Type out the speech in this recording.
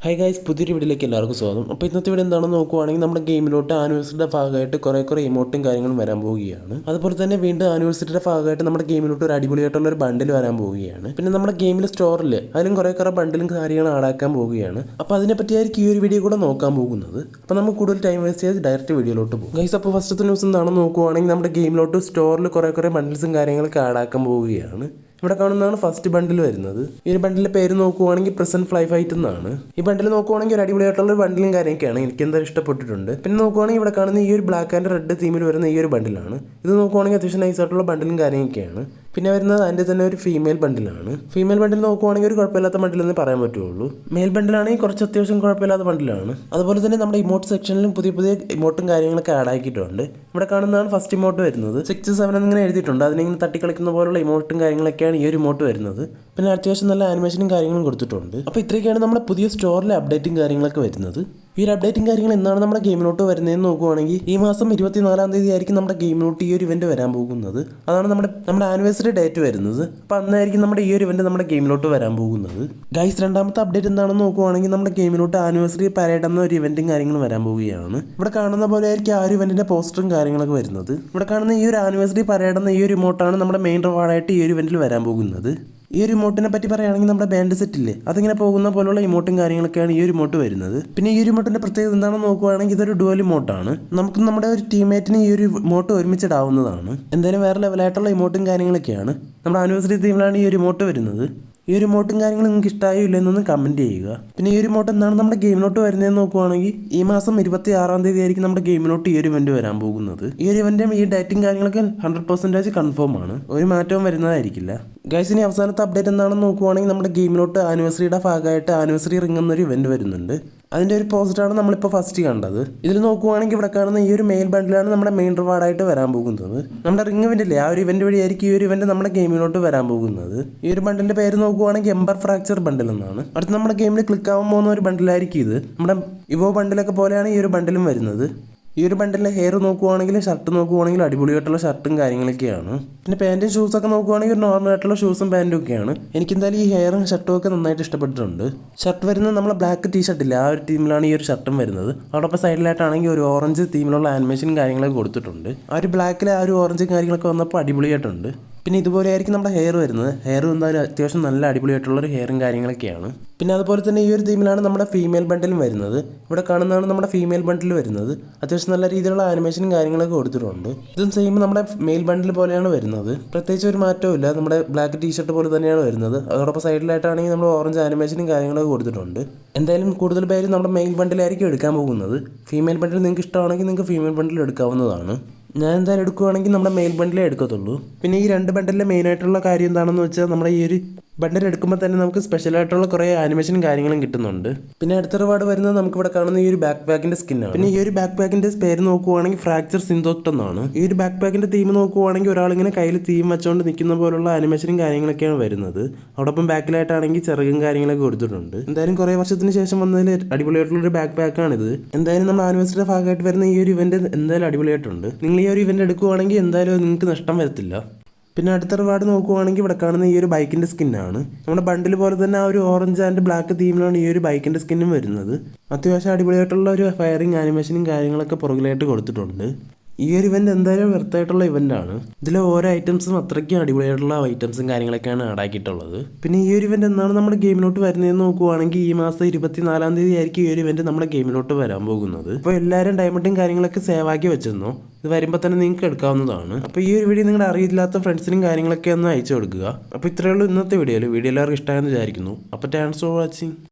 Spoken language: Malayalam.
ഹായ് ഗൈസ്, പുതിയൊരു വീഡിയോയിലേക്ക് എല്ലാവർക്കും സ്വാഗതം. അപ്പോൾ ഇന്നത്തെ വീഡിയോ എന്താണെന്ന് നോക്കുവാണെങ്കിൽ നമ്മുടെ ഗെയിമിലോട്ട് ആനിവേഴ്സറിയുടെ ഭാഗമായിട്ട് കുറേ ഇമോട്ടും കാര്യങ്ങളും വരാൻ പോവുകയാണ്. അതുപോലെ തന്നെ വീണ്ടും ആനിവേഴ്സറിയുടെ ഭാഗമായിട്ട് നമ്മുടെ ഗെയിമിലോട്ട് ഒരു അടിപൊളിയായിട്ടുള്ള ഒരു ബണ്ടിൽ വരാൻ പോവുകയാണ്. പിന്നെ നമ്മുടെ ഗെയിമിൽ സ്റ്റോറിൽ അതിലും കുറേ ബണ്ടിലും കാര്യങ്ങളും ആടാക്കാൻ പോവുകയാണ്. അപ്പോൾ അതിനെപ്പറ്റിയായിരിക്കും ഈ ഒരു വീഡിയോ കൂടെ നോക്കാൻ പോകുന്നത്. അപ്പോൾ നമുക്ക് കൂടുതൽ ടൈം വേസ്റ്റ് ചെയ്ത് ഡയറക്റ്റ് വീഡിയോയിലോട്ട് പോകും. ഗൈസ്, അപ്പോൾ ഫസ്റ്റത്തെ ന്യൂസ് എന്താണെന്ന് നോക്കുവാണെങ്കിൽ നമ്മുടെ ഗെയിമിലോട്ട് സ്റ്റോറിൽ കുറേ ബണ്ടിൽസും കാര്യങ്ങളൊക്കെ ആടാക്കാൻ പോവുകയാണ്. ഇവിടെ കാണുന്നതാണ് ഫസ്റ്റ് ബണ്ടിൽ വരുന്നത്. ഈ ഒരു ബണ്ടിലെ പേര് നോക്കുവാണെങ്കിൽ പ്രസന്റ് ഫ്ലൈ ഫൈറ്റ് എന്നാണ്. ഈ ബണ്ടിൽ നോക്കുവാണെങ്കിൽ ഒരു അടിപൊളിയായിട്ടുള്ള ഒരു ബണ്ടിലും കാര്യമൊക്കെയാണ്. എനിക്ക് എന്തായാലും ഇഷ്ടപ്പെട്ടിട്ടുണ്ട്. പിന്നെ നോക്കുവാണെങ്കിൽ ഇവിടെ കാണുന്ന ഈ ഒരു ബ്ലാക്ക് ആൻഡ് റെഡ് തീമിൽ വരുന്ന ഈ ഒരു ബണ്ടിലാണ്. ഇത് നോക്കുവാണെങ്കിൽ അത്യാവശ്യം നൈസായിട്ടുള്ള ബണ്ടിലും കാര്യമൊക്കെയാണ്. പിന്നെ വരുന്നത് അതിൻ്റെ തന്നെ ഒരു ഫീമെയിൽ ബണ്ടിലാണ്. ഫീമെയിൽ ബണ്ടിൽ നോക്കുവാണെങ്കിൽ ഒരു കുഴപ്പമില്ലാത്ത ബണ്ടിലെന്ന് പറയാൻ പറ്റുള്ളൂ. മെയിൽ ബണ്ടിലാണെങ്കിൽ കുറച്ച് അത്യാവശ്യം കുഴപ്പമില്ലാത്ത ബണ്ടിലാണ്. അതുപോലെ തന്നെ നമ്മുടെ ഇമോട്ട് സെക്ഷനിലും പുതിയ ഇമോട്ടും കാര്യങ്ങളൊക്കെ ആഡ് ആക്കിയിട്ടുണ്ട്. ഇവിടെ കാണുന്നതാണ് ഫസ്റ്റ് ഇമോട്ട് വരുന്നത്. 6-7 എന്നിങ്ങനെ എഴുതിയിട്ടുണ്ട്. അതിനിങ്ങനെ തട്ടിക്കളിക്കുന്ന പോലുള്ള ഇമോട്ടും കാര്യങ്ങളൊക്കെയാണ് ഈ ഒരു ഇമോട്ട് വരുന്നത്. പിന്നെ അത്യാവശ്യം നല്ല ആനിമേഷനും കാര്യങ്ങളും കൊടുത്തിട്ടുണ്ട്. അപ്പോൾ ഇത്രയൊക്കെയാണ് നമ്മുടെ പുതിയ സ്റ്റോറിലെ അപ്ഡേറ്റും കാര്യങ്ങളൊക്കെ വരുന്നത്. ഈ ഒരു അപ്ഡേറ്റും കാര്യങ്ങൾ എന്നാണ് നമ്മുടെ ഗെയിമിലോട്ട് വരുന്നതെന്ന് നോക്കുവാണെങ്കിൽ ഈ മാസം 24-ാം തീയതി ആയിരിക്കും നമ്മുടെ ഗെയിമിലോട്ട് ഈ ഒരു ഇവന്റ് വരാൻ പോകുന്നത്. അതാണ് നമ്മുടെ ആനിവേഴ്സറി ഡേറ്റ് വരുന്നത്. അപ്പോൾ അന്നായിരിക്കും നമ്മുടെ ഈ ഒരു ഇവന്റ് നമ്മുടെ ഗെയിമിലോട്ട് വരാൻ പോകുന്നത്. ഗൈസ്, രണ്ടാമത്തെ അപ്ഡേറ്റ് എന്താണെന്ന് നോക്കുവാണെങ്കിൽ നമ്മുടെ ഗെയിമിലോട്ട് ആനിവേഴ്സറി പരേഡ് എന്ന ഒരു ഇവന്റും കാര്യങ്ങളും വരാൻ പോവുകയാണ്. ഇവിടെ കാണുന്ന പോലെ ആയിരിക്കും ആ ഒരു ഇവന്റിന്റെ പോസ്റ്ററും കാര്യങ്ങളൊക്കെ വരുന്നത്. ഇവിടെ കാണുന്ന ഈ ഒരു ആനിവേഴ്സറി പരേഡ് എന്ന ഈ ഒരു ഇമോട്ടാണ് നമ്മുടെ മെയിൻ റിവാർഡായിട്ട് ഈ ഒരു ഇവന്റിൽ വരാൻ പോകുന്നത്. ഈ ഒരു ഇമോട്ടിനെ പറ്റി പറയുകയാണെങ്കിൽ നമ്മുടെ ബാൻഡ് സെറ്റില്ലേ, അതിങ്ങനെ പോകുന്ന പോലുള്ള ഇമോട്ടും കാര്യങ്ങളൊക്കെയാണ് ഈ ഒരു ഇമോട്ട് വരുന്നത്. പിന്നെ ഈ ഒരു ഇമോട്ടിന്റെ പ്രത്യേകത എന്താണെന്ന് നോക്കുവാണെങ്കിൽ ഇതൊരു ഡുവൽ ഇമോട്ടാണ്. നമുക്ക് നമ്മുടെ ഒരു ടീമേറ്റിന് ഈ ഒരു ഇമോട്ട് ഒരുമിച്ചിടാവുന്നതാണ്. എന്തായാലും വേറെ ലെവലായിട്ടുള്ള ഇമോട്ടും കാര്യങ്ങളൊക്കെയാണ്. നമ്മുടെ ആനിവേഴ്സറി തീമിലാണ് ഈ ഒരു ഇമോട്ട് വരുന്നത്. ഈ ഒരു ഇമോട്ടും കാര്യങ്ങളും നിങ്ങൾക്ക് ഇഷ്ടമായോ ഇല്ലെന്നൊന്ന് കമൻറ്റ് ചെയ്യുക. പിന്നെ ഈ ഒരു ഇമോട്ട് എന്താണ് നമ്മുടെ ഗെയിമിലോട്ട് വരുന്നതെന്ന് നോക്കുവാണെങ്കിൽ ഈ മാസം 26-ാം തീയതി ആയിരിക്കും നമ്മുടെ ഗെയിമിലോട്ട് ഈ ഒരു ഇവന്റ് വരാൻ പോകുന്നത്. ഈ ഒരു ഇവന്റും ഈ ഡേറ്റും കാര്യങ്ങളൊക്കെ 100% കൺഫേം ആണ്. ഒരു മാറ്റവും വരുന്നതായിരിക്കില്ല. ഗൈസ്, ഇനി അവസാനത്തെ അപ്ഡേറ്റ് എന്താണെന്ന് നോക്കുവാണെങ്കിൽ നമ്മുടെ ഗെയിമിലോട്ട് ആനിവേഴ്സറിയുടെ ഭാഗമായിട്ട് ആനിവേഴ്സറി റിംഗ് എന്നൊരു ഇവന്റ് വരുന്നുണ്ട്. അതിൻ്റെ ഒരു പോസ്റ്ററാണ് നമ്മളിപ്പോൾ ഫസ്റ്റ് കണ്ടത്. ഇതിൽ നോക്കുവാണെങ്കിൽ ഇവിടെ കാണുന്ന ഈ ഒരു മെയിൽ ബണ്ടിലാണ് നമ്മുടെ മെയിൻ റിവാർഡായിട്ട് വരാൻ പോകുന്നത്. നമ്മുടെ റിംഗ് ഇവന്റില്ലേ, ആ ഒരു ഇവന്റ് വഴിയായിരിക്കും ഈ ഒരു ഇവന്റ് നമ്മുടെ ഗെയിമിലോട്ട് വരാൻ പോകുന്നത്. ഈ ഒരു ബണ്ടിന്റെ പേര് നോക്കുവാണെങ്കിൽ എംബർ ഫ്രാക്ചർ ബണ്ടിൽ എന്നാണ്. അടുത്ത് നമ്മുടെ ഗെയിമിൽ ക്ലിക്ക് ആവാൻ പോകുന്ന ഒരു ബണ്ടിലായിരിക്കും ഇത്. നമ്മുടെ ഇവോ ബണ്ടിലൊക്കെ പോലെയാണ് ഈ ഒരു ബണ്ടിലും വരുന്നത്. ഈ ഒരു ബണ്ടിലെ ഹെയർ നോക്കുവാണെങ്കിലും ഷർട്ട് നോക്കുവാണെങ്കിലും അടിപൊളിയായിട്ടുള്ള ഷർട്ടും കാര്യങ്ങളൊക്കെയാണ്. പിന്നെ പാൻറ്റും ഷൂസൊക്കെ നോക്കുവാണെങ്കിൽ ഒരു നോർമൽ ആയിട്ടുള്ള ഷൂസും പാൻറ്റും ഒക്കെയാണ്. എനിക്കെന്തായാലും ഈ ഹെയറും ഷർട്ടും ഒക്കെ നന്നായിട്ട് ഇഷ്ടപ്പെട്ടിട്ടുണ്ട്. ഷർട്ട് വരുന്നത് നമ്മളെ ബ്ലാക്ക് ടീഷർട്ടില്ല, ആ ഒരു തീമിലാണ് ഈ ഒരു ഷർട്ടും വരുന്നത്. അതോടൊപ്പം സൈഡിലായിട്ടാണെങ്കിൽ ഒരു ഓറഞ്ച് തീമിലുള്ള ആനിമേഷനും കാര്യങ്ങളൊക്കെ കൊടുത്തിട്ടുണ്ട്. ആ ഒരു ബ്ലാക്കിലെ ആ ഒരു ഓറഞ്ചും കാര്യങ്ങളൊക്കെ വന്നപ്പോൾ അടിപൊളിയായിട്ടുണ്ട്. പിന്നെ ഇതുപോലെ ആയിരിക്കും നമ്മുടെ ഹെയർ വരുന്നത്. ഹെയർ എന്തായാലും അത്യാവശ്യം നല്ല അടിപൊളിയായിട്ടുള്ളൊരു ഹെയറും കാര്യങ്ങളൊക്കെയാണ്. പിന്നെ അതുപോലെ തന്നെ ഈ ഒരു തീമിലാണ് നമ്മുടെ ഫീമെയിൽ ബണ്ടിലും വരുന്നത്. ഇവിടെ കാണുന്നതാണ് നമ്മുടെ ഫീമെയിൽ ബണ്ടിൽ വരുന്നത്. അത്യാവശ്യം നല്ല രീതിയിലുള്ള ആനിമേഷനും കാര്യങ്ങളൊക്കെ കൊടുത്തിട്ടുണ്ട്. ഇതും സെയിം നമ്മുടെ മെയിൽ ബണ്ടിൽ പോലെയാണ് വരുന്നത്. പ്രത്യേകിച്ച് ഒരു മാറ്റവും ഇല്ല. നമ്മുടെ ബ്ലാക്ക് ടീഷർട്ട് പോലെ തന്നെയാണ് വരുന്നത്. അതോടൊപ്പം സൈഡിലായിട്ടാണെങ്കിൽ നമ്മൾ ഓറഞ്ച് ആനിമേഷനും കാര്യങ്ങളൊക്കെ കൊടുത്തിട്ടുണ്ട്. എന്തായാലും കൂടുതൽ പേര് നമ്മുടെ മെയിൽ ബണ്ടിലായിരിക്കും എടുക്കാൻ പോകുന്നത്. ഫീമെയിൽ ബണ്ടിൽ നിങ്ങൾക്ക് ഇഷ്ടമാണെങ്കിൽ നിങ്ങൾക്ക് ഫീമെയിൽ ബണ്ടിൽ എടുക്കാവുന്നതാണ്. ഞാൻ എന്തായാലും എടുക്കുകയാണെങ്കിൽ നമ്മുടെ മെയിൽ ബണ്ടിലേ എടുക്കത്തുള്ളൂ. പിന്നെ ഈ രണ്ട് ബണ്ടിലെ മെയിനായിട്ടുള്ള കാര്യം എന്താണെന്ന് വെച്ചാൽ നമ്മുടെ ഈ ഒരു ബണ്ടിൽ എടുക്കുമ്പോൾ തന്നെ നമുക്ക് സ്പെഷ്യലായിട്ടുള്ള കുറേ ആനിമേഷനും കാര്യങ്ങളും കിട്ടുന്നുണ്ട്. പിന്നെ അടുത്ത റിവാർഡ് വരുന്നത് നമുക്കിവിടെ കാണുന്ന ഈ ഒരു ബാക്ക് പാക്കിൻ്റെ സ്കിന്നാണ്. പിന്നെ ഈ ഒരു ബാക്ക് പാക്കിൻ്റെ പേര് നോക്കുവാണെങ്കിൽ ഫ്രാക്ചർ സിന്തോട്ട് എന്നാണ്. ഈ ഒരു ബാക്ക് പാക്കിൻ്റെ തീം നോക്കുവാണെങ്കിൽ ഒരാളിങ്ങനെ കയ്യിൽ തീം വെച്ചുകൊണ്ട് നിൽക്കുന്ന പോലുള്ള ആനിമേഷനും കാര്യങ്ങളൊക്കെയാണ് വരുന്നത്. അതോടൊപ്പം ബാക്കിലായിട്ടാണെങ്കിൽ ചെറുകും കാര്യങ്ങളൊക്കെ കൊടുത്തിട്ടുണ്ട്. എന്തായാലും കുറേ വർഷത്തിന് ശേഷം വന്നതിൽ അടിപൊളിയായിട്ടുള്ളൊരു ബാക്ക് പാക്കാണിത്. എന്തായാലും നമ്മുടെ ആനിവേഴ്സറിയുടെ ഭാഗമായിട്ട് വരുന്ന ഈ ഒരു ഇവന്റ് എന്തായാലും അടിപൊളിയായിട്ടുണ്ട്. നിങ്ങൾ ഈ ഒരു ഇവന്റ് എടുക്കുവാണെങ്കിൽ എന്തായാലും നിങ്ങൾക്ക് നഷ്ടം വരത്തില്ല. പിന്നെ അടുത്ത റിവാർഡ് നോക്കുവാണെങ്കിൽ ഇവിടെ കാണുന്ന ഈ ഒരു ബൈക്കിൻ്റെ സ്കിന്നാണ്. നമ്മുടെ ബണ്ടിൽ പോലെ തന്നെ ആ ഒരു ഓറഞ്ച് ആൻഡ് ബ്ലാക്ക് തീമിലാണ് ഈ ഒരു ബൈക്കിൻ്റെ സ്കിന്നും വരുന്നത്. അത്യാവശ്യം അടിപൊളിയായിട്ടുള്ള ഒരു ഫയറിങ് ആനിമേഷനും കാര്യങ്ങളൊക്കെ പുറകിലായിട്ട് കൊടുത്തിട്ടുണ്ട്. ഈ ഒരു ഇവന്റ് എന്തായാലും വെർത്തായിട്ടുള്ള ഇവന്റാണ്. ഇതിലെ ഓരോ ഐറ്റംസും അത്രയ്ക്കും അടിപൊളിയായിട്ടുള്ള ഐറ്റംസും കാര്യങ്ങളൊക്കെയാണ് ആഡാക്കിയിട്ടുള്ളത്. പിന്നെ ഈ ഒരു ഇവന്റ് എന്നാണ് നമ്മുടെ ഗെയിമിലോട്ട് വരുന്നതെന്ന് നോക്കുവാണെങ്കിൽ ഈ മാസം 24-ാം തീയതി ആയിരിക്കും ഈ ഒരു ഇവന്റ് നമ്മുടെ ഗെയിമിലോട്ട് വരാൻ പോകുന്നത്. അപ്പോൾ എല്ലാവരും ഡയമണ്ടും കാര്യങ്ങളൊക്കെ സേവ് ആക്കി വെച്ചിരുന്നു. ഇത് വരുമ്പോൾ തന്നെ നിങ്ങൾക്ക് എടുക്കാവുന്നതാണ്. അപ്പോൾ ഈ ഒരു വീഡിയോ നിങ്ങളുടെ അറിയില്ലാത്ത ഫ്രണ്ട്സിനും കാര്യങ്ങളൊക്കെ ഒന്ന് അയച്ചു കൊടുക്കുക. അപ്പോൾ ഇത്രയേ ഉള്ളൂ ഇന്നത്തെ വീഡിയോയിൽ എല്ലാവർക്കും ഇഷ്ടമായെന്ന് വിചാരിക്കുന്നു. അപ്പോൾ താങ്ക്സ് ഫോർ വാച്ചിങ്.